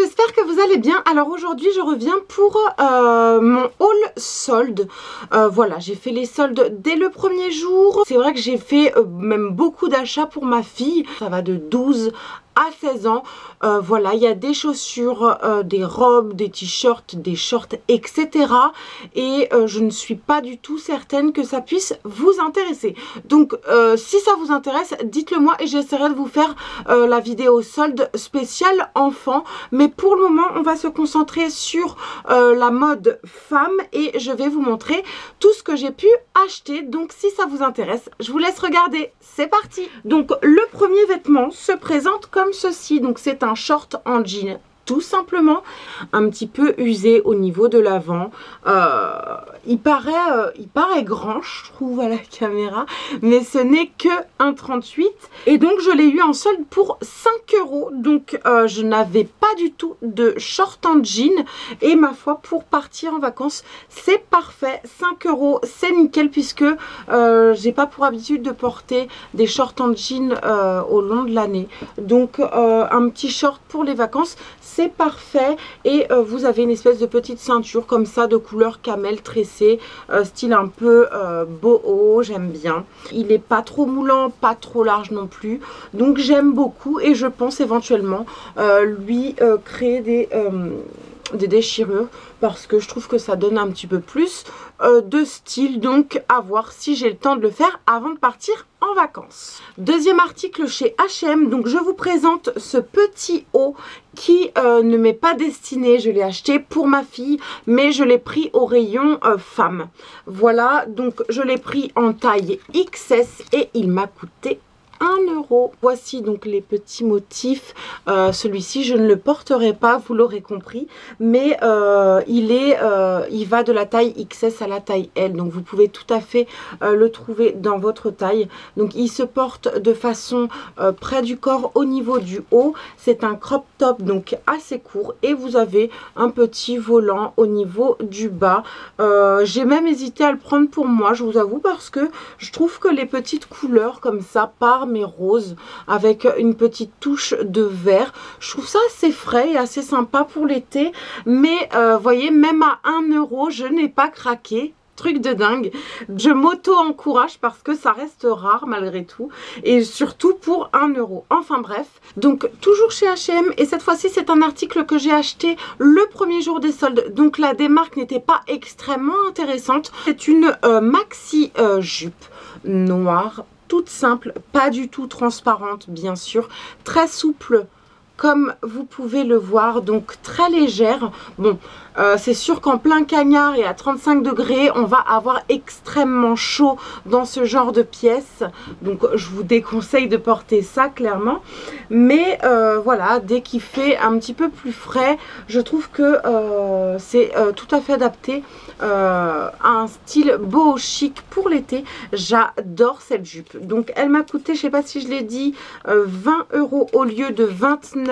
j'espère que vous allez bien. Alors aujourd'hui je reviens pour mon haul solde. Voilà, j'ai fait les soldes dès le premier jour. C'est vrai que j'ai fait même beaucoup d'achats pour ma fille. Ça va de 12 à 16 ans. Voilà, il y a des chaussures, des robes, des t-shirts, des shorts, etc. Et je ne suis pas du tout certaine que ça puisse vous intéresser. Donc si ça vous intéresse, dites-le moi et j'essaierai de vous faire la vidéo solde spéciale enfant. Mais pour le moment, on va se concentrer sur la mode femme et je vais vous montrer tout ce que j'ai pu acheter. Donc si ça vous intéresse, je vous laisse regarder. C'est parti. Donc le premier vêtement se présente comme ceci. Donc c'est un short en jean tout simplement, un petit peu usé au niveau de l'avant. Il paraît grand, je trouve, à la caméra, mais ce n'est que un 38. Et donc je l'ai eu en solde pour 5 €. Donc je n'avais pas du tout de short en jean et ma foi, pour partir en vacances, c'est parfait. 5 €, c'est nickel puisque j'ai pas pour habitude de porter des shorts en jean au long de l'année. Donc un petit short pour les vacances, c'est parfait. Et vous avez une espèce de petite ceinture comme ça de couleur camel tressée, style un peu boho, j'aime bien. Il n'est pas trop moulant, pas trop large non plus, donc j'aime beaucoup et je pense éventuellement lui créer des déchirures parce que je trouve que ça donne un petit peu plus de style. Donc à voir si j'ai le temps de le faire avant de partir en vacances. Deuxième article chez H&M, donc je vous présente ce petit haut qui ne m'est pas destiné. Je l'ai acheté pour ma fille mais je l'ai pris au rayon femme. Voilà, donc je l'ai pris en taille XS et il m'a coûté 1 €. Voici donc les petits motifs. Celui-ci je ne le porterai pas, vous l'aurez compris, mais il va de la taille XS à la taille L, donc vous pouvez tout à fait le trouver dans votre taille. Donc il se porte de façon près du corps au niveau du haut. C'est un crop top donc assez court et vous avez un petit volant au niveau du bas. J'ai même hésité à le prendre pour moi, je vous avoue, parce que je trouve que les petites couleurs comme ça, par mes roses avec une petite touche de vert, je trouve ça assez frais et assez sympa pour l'été. Mais voyez, même à 1 €, je n'ai pas craqué. Truc de dingue. Je m'auto-encourage parce que ça reste rare malgré tout. Et surtout pour 1 €. Enfin bref. Donc toujours chez H&M. Et cette fois-ci c'est un article que j'ai acheté le premier jour des soldes. Donc la démarque n'était pas extrêmement intéressante. C'est une maxi jupe noire. Toute simple. Pas du tout transparente bien sûr. Très souple. Comme vous pouvez le voir, donc très légère. Bon, c'est sûr qu'en plein cagnard et à 35 degrés, on va avoir extrêmement chaud dans ce genre de pièces. Donc je vous déconseille de porter ça clairement. Mais voilà, dès qu'il fait un petit peu plus frais, je trouve que c'est tout à fait adapté à un style beau chic pour l'été. J'adore cette jupe. Donc elle m'a coûté, je sais pas si je l'ai dit, 20 € au lieu de 29,99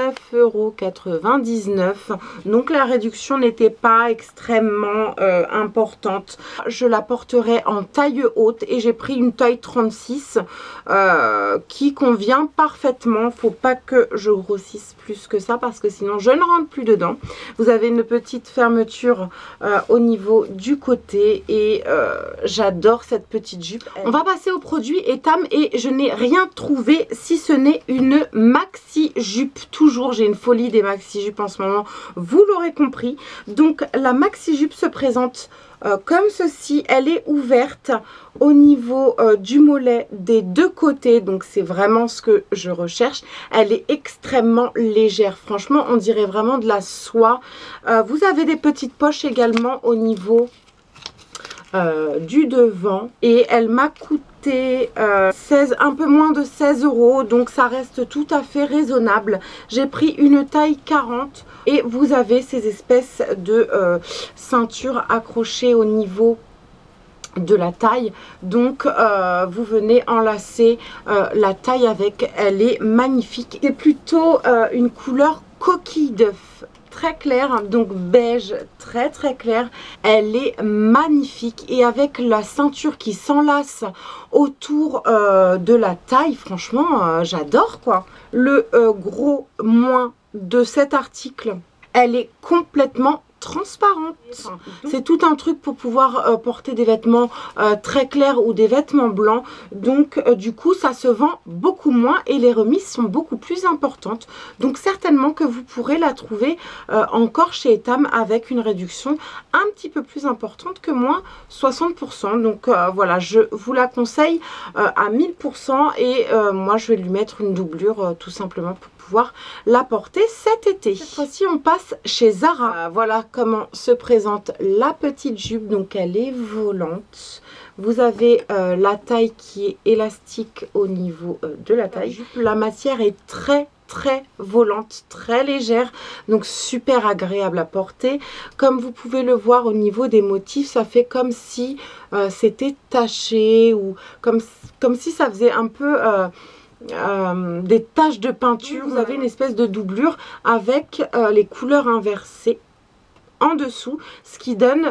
€. Donc la réduction n'était pas extrêmement importante. Je la porterai en taille haute et j'ai pris une taille 36 qui convient parfaitement. Faut pas que je grossisse plus que ça parce que sinon je ne rentre plus dedans. Vous avez une petite fermeture au niveau du côté et j'adore cette petite jupe. On va passer au produit Etam et je n'ai rien trouvé si ce n'est une maxi jupe. Toujours j'ai une folie des maxi jupes en ce moment, vous l'aurez compris. Donc la maxi jupe se présente comme ceci. Elle est ouverte au niveau du mollet des deux côtés, donc c'est vraiment ce que je recherche. Elle est extrêmement légère, franchement on dirait vraiment de la soie. Vous avez des petites poches également au niveau du devant et elle m'a coûté un peu moins de 16 €, donc ça reste tout à fait raisonnable. J'ai pris une taille 40 et vous avez ces espèces de ceintures accrochées au niveau de la taille, donc vous venez enlacer la taille avec. Elle est magnifique. C'est plutôt une couleur coquille d'œuf très claire, donc beige très clair. Elle est magnifique et avec la ceinture qui s'enlace autour de la taille, franchement j'adore quoi. Le gros moins de cet article, elle est complètement transparente. C'est tout un truc pour pouvoir porter des vêtements très clairs ou des vêtements blancs. Donc du coup ça se vend beaucoup moins et les remises sont beaucoup plus importantes. Donc certainement que vous pourrez la trouver encore chez Etam avec une réduction un petit peu plus importante que moins 60%. Donc voilà, je vous la conseille à 1000% et moi je vais lui mettre une doublure tout simplement pour pouvoir la porter cet été. Cette fois-ci on passe chez Zara. Voilà comment se présente la petite jupe. Donc elle est volante. Vous avez la taille qui est élastique au niveau de la taille. La matière est très volante, très légère, donc super agréable à porter. Comme vous pouvez le voir au niveau des motifs, ça fait comme si c'était taché ou comme si ça faisait un peu des taches de peinture. Vous avez une espèce de doublure avec les couleurs inversées en dessous, ce qui donne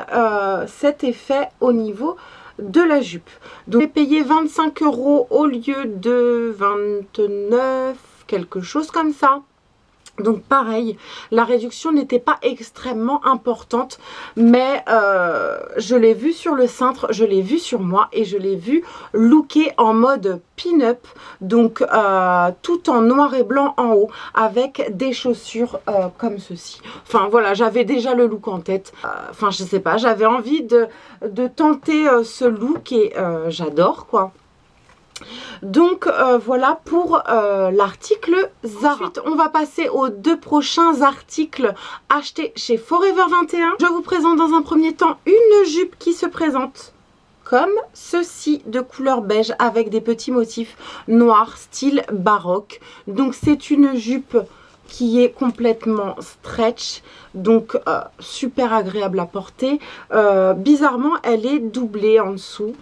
cet effet au niveau de la jupe. Donc j'ai payé 25 € au lieu de 29, quelque chose comme ça. Donc pareil, la réduction n'était pas extrêmement importante, mais je l'ai vu sur le cintre, je l'ai vu sur moi et je l'ai vu looké en mode pin-up, donc tout en noir et blanc en haut, avec des chaussures comme ceci. Enfin voilà, j'avais déjà le look en tête, enfin je sais pas, j'avais envie de tenter ce look et j'adore quoi. Donc voilà pour l'article Zara. Ensuite on va passer aux deux prochains articles achetés chez Forever 21. Je vous présente dans un premier temps une jupe qui se présente comme ceci, de couleur beige avec des petits motifs noirs style baroque. Donc c'est une jupe qui est complètement stretch, donc super agréable à porter. Bizarrement elle est doublée en dessous.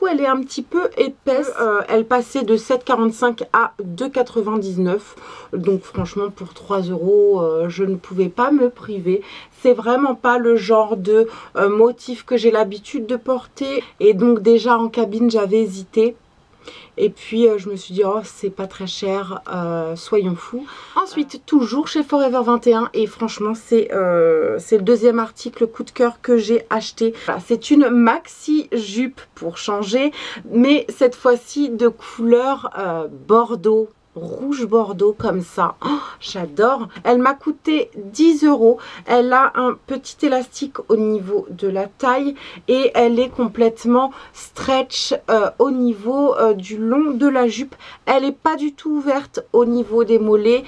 Elle est un petit peu épaisse, elle passait de 7,45 à 2,99, donc franchement pour 3 € je ne pouvais pas me priver. C'est vraiment pas le genre de motif que j'ai l'habitude de porter et donc déjà en cabine j'avais hésité. Et puis je me suis dit oh c'est pas très cher, soyons fous. Ensuite toujours chez Forever 21 et franchement c'est le deuxième article coup de cœur que j'ai acheté. Voilà, c'est une maxi jupe pour changer, mais cette fois-ci de couleur bordeaux. Rouge bordeaux comme ça, oh, j'adore. Elle m'a coûté 10 €. Elle a un petit élastique au niveau de la taille et elle est complètement stretch au niveau du long de la jupe. Elle n'est pas du tout ouverte au niveau des mollets,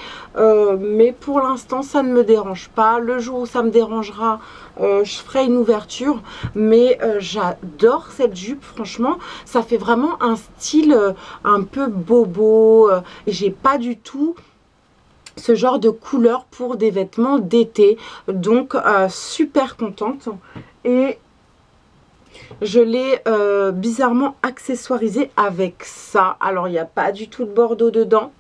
mais pour l'instant ça ne me dérange pas. Le jour où ça me dérangera, je ferai une ouverture, mais j'adore cette jupe. Franchement ça fait vraiment un style un peu bobo. J'ai pas du tout ce genre de couleur pour des vêtements d'été, donc super contente. Et je l'ai bizarrement accessoirisé avec ça. Alors il n'y a pas du tout de bordeaux dedans,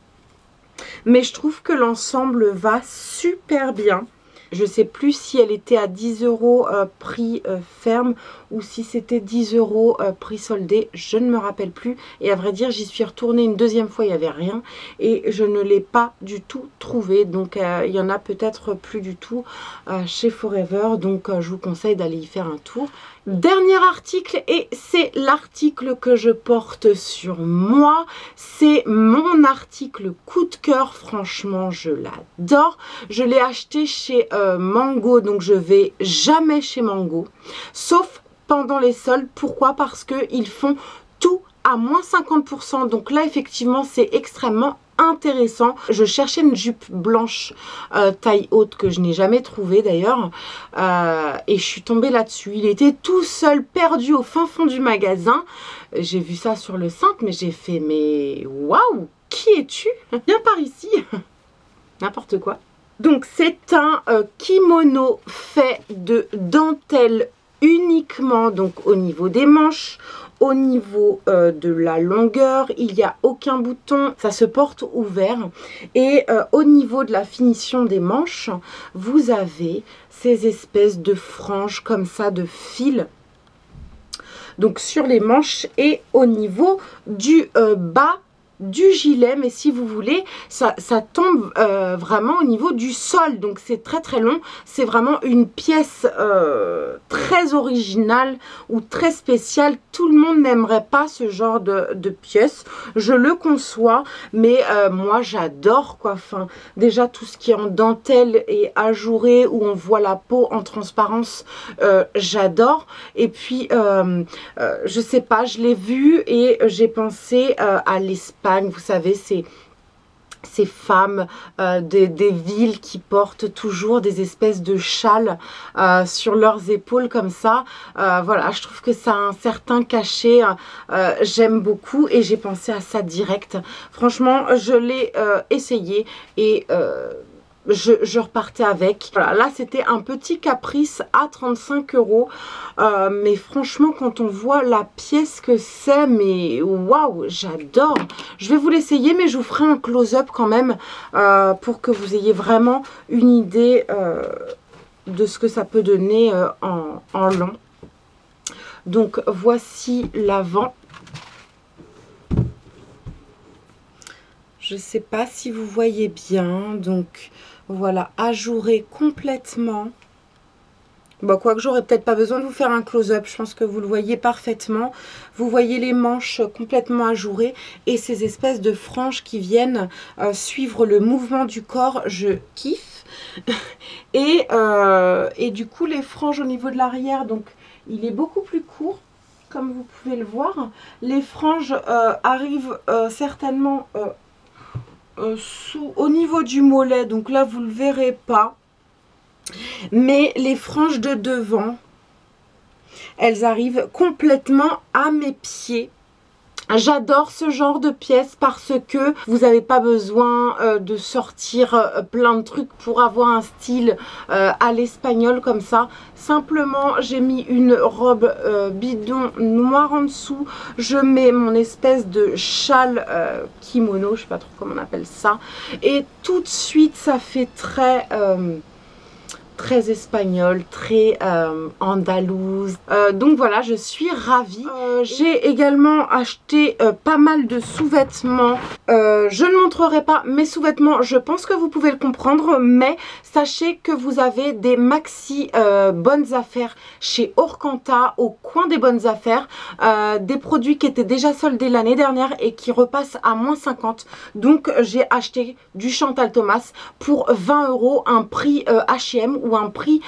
mais je trouve que l'ensemble va super bien. Je sais plus si elle était à 10 € prix ferme ou si c'était 10 € prix soldé, je ne me rappelle plus. Et à vrai dire, j'y suis retournée une deuxième fois, il n'y avait rien. Et je ne l'ai pas du tout trouvé. Donc il y en a peut-être plus du tout chez Forever. Donc je vous conseille d'aller y faire un tour. Dernier article, et c'est l'article que je porte sur moi. C'est mon article coup de cœur. Franchement, je l'adore. Je l'ai acheté chez Mango, donc je vais jamais chez Mango, sauf pendant les soldes. Pourquoi? Parce qu'ils font tout à moins 50%. Donc là, effectivement, c'est extrêmement intéressant. Je cherchais une jupe blanche taille haute que je n'ai jamais trouvée d'ailleurs, et je suis tombée là-dessus. Il était tout seul, perdu au fin fond du magasin. J'ai vu ça sur le cintre, mais j'ai fait mais waouh, qui es-tu? Viens par ici. N'importe quoi. Donc c'est un kimono fait de dentelle uniquement, donc au niveau des manches, au niveau de la longueur, il n'y a aucun bouton, ça se porte ouvert. Et au niveau de la finition des manches, vous avez ces espèces de franges comme ça de fil. Donc sur les manches et au niveau du bas du gilet, mais si vous voulez, ça tombe vraiment au niveau du sol, donc c'est très très long. C'est vraiment une pièce très originale ou très spéciale. Tout le monde n'aimerait pas ce genre de pièce, je le conçois, mais moi j'adore quoi. Enfin, déjà tout ce qui est en dentelle et ajouré, où on voit la peau en transparence, j'adore. Et puis je sais pas, je l'ai vu et j'ai pensé à l'Espagne. Vous savez, ces femmes des villes qui portent toujours des espèces de châles sur leurs épaules comme ça. Voilà, je trouve que ça a un certain cachet. J'aime beaucoup et j'ai pensé à ça direct. Franchement, je l'ai essayé et je repartais avec. Voilà, là c'était un petit caprice à 35 €. Mais franchement, quand on voit la pièce que c'est, mais waouh, j'adore. Je vais vous l'essayer, mais je vous ferai un close-up quand même pour que vous ayez vraiment une idée de ce que ça peut donner en long. Donc voici l'avant. Je ne sais pas si vous voyez bien, donc voilà, ajouré complètement. Bon, quoique j'aurais peut-être pas besoin de vous faire un close-up, je pense que vous le voyez parfaitement. Vous voyez les manches complètement ajourées et ces espèces de franges qui viennent suivre le mouvement du corps, je kiffe. Et du coup, les franges au niveau de l'arrière, donc il est beaucoup plus court, comme vous pouvez le voir. Les franges arrivent certainement au niveau du mollet, donc là vous le verrez pas, mais les franges de devant, elles arrivent complètement à mes pieds. J'adore ce genre de pièces parce que vous n'avez pas besoin de sortir plein de trucs pour avoir un style à l'espagnol comme ça. Simplement, j'ai mis une robe bidon noire en dessous. Je mets mon espèce de châle kimono, je sais pas trop comment on appelle ça. Et tout de suite, ça fait très espagnol, très andalouse. Donc voilà, je suis ravie. J'ai également acheté pas mal de sous-vêtements. Je ne montrerai pas mes sous-vêtements, je pense que vous pouvez le comprendre, mais sachez que vous avez des maxi bonnes affaires chez Orcanta, au coin des bonnes affaires. Des produits qui étaient déjà soldés l'année dernière et qui repassent à moins 50. Donc j'ai acheté du Chantal Thomas pour 20 €, un prix H&M ou un prix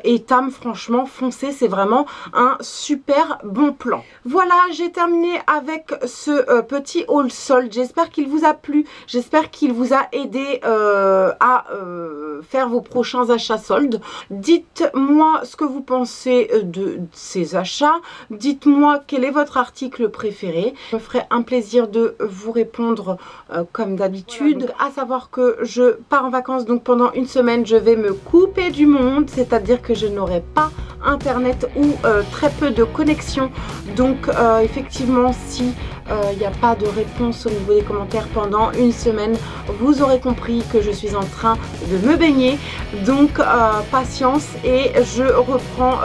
Etam. Franchement, foncez, c'est vraiment un super bon plan. Voilà, j'ai terminé avec ce petit haul solde. J'espère qu'il vous a plu, j'espère qu'il vous a aidé à faire vos prochains achats soldes. Dites-moi ce que vous pensez de ces achats, dites-moi quel est votre article préféré. Je me ferai un plaisir de vous répondre comme d'habitude. Voilà, à savoir que je pars en vacances, donc pendant une semaine je vais me couper du monde, c'est-à-dire que je n'aurai pas internet ou très peu de connexion. Donc effectivement, si il n'y a pas de réponse au niveau des commentaires pendant une semaine, vous aurez compris que je suis en train de me baigner. Donc patience, et je reprends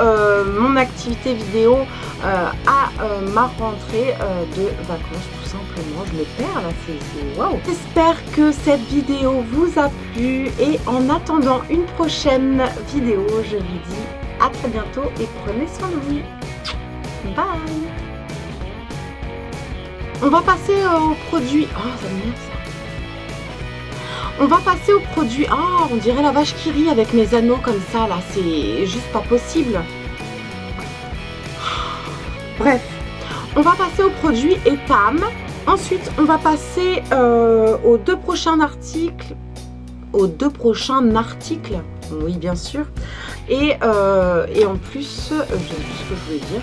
mon activité vidéo à ma rentrée de vacances, tout simplement. Je me perds là, c'est waouh. J'espère que cette vidéo vous a plu et en attendant une prochaine vidéo, je vous dis à très bientôt et prenez soin de vous. Bye. On va passer au produit. Oh, ça m'énerve ça. On va passer au produit. Ah, on dirait la vache qui rit avec mes anneaux comme ça là. C'est juste pas possible. Bref, on va passer au produit Etam. Ensuite, on va passer aux deux prochains articles. Oui, bien sûr. Et en plus, j'ai vu ce que je voulais dire.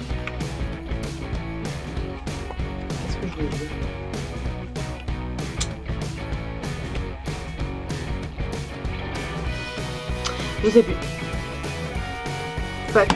Qu'est-ce que je voulais dire? Je sais plus. Fuck.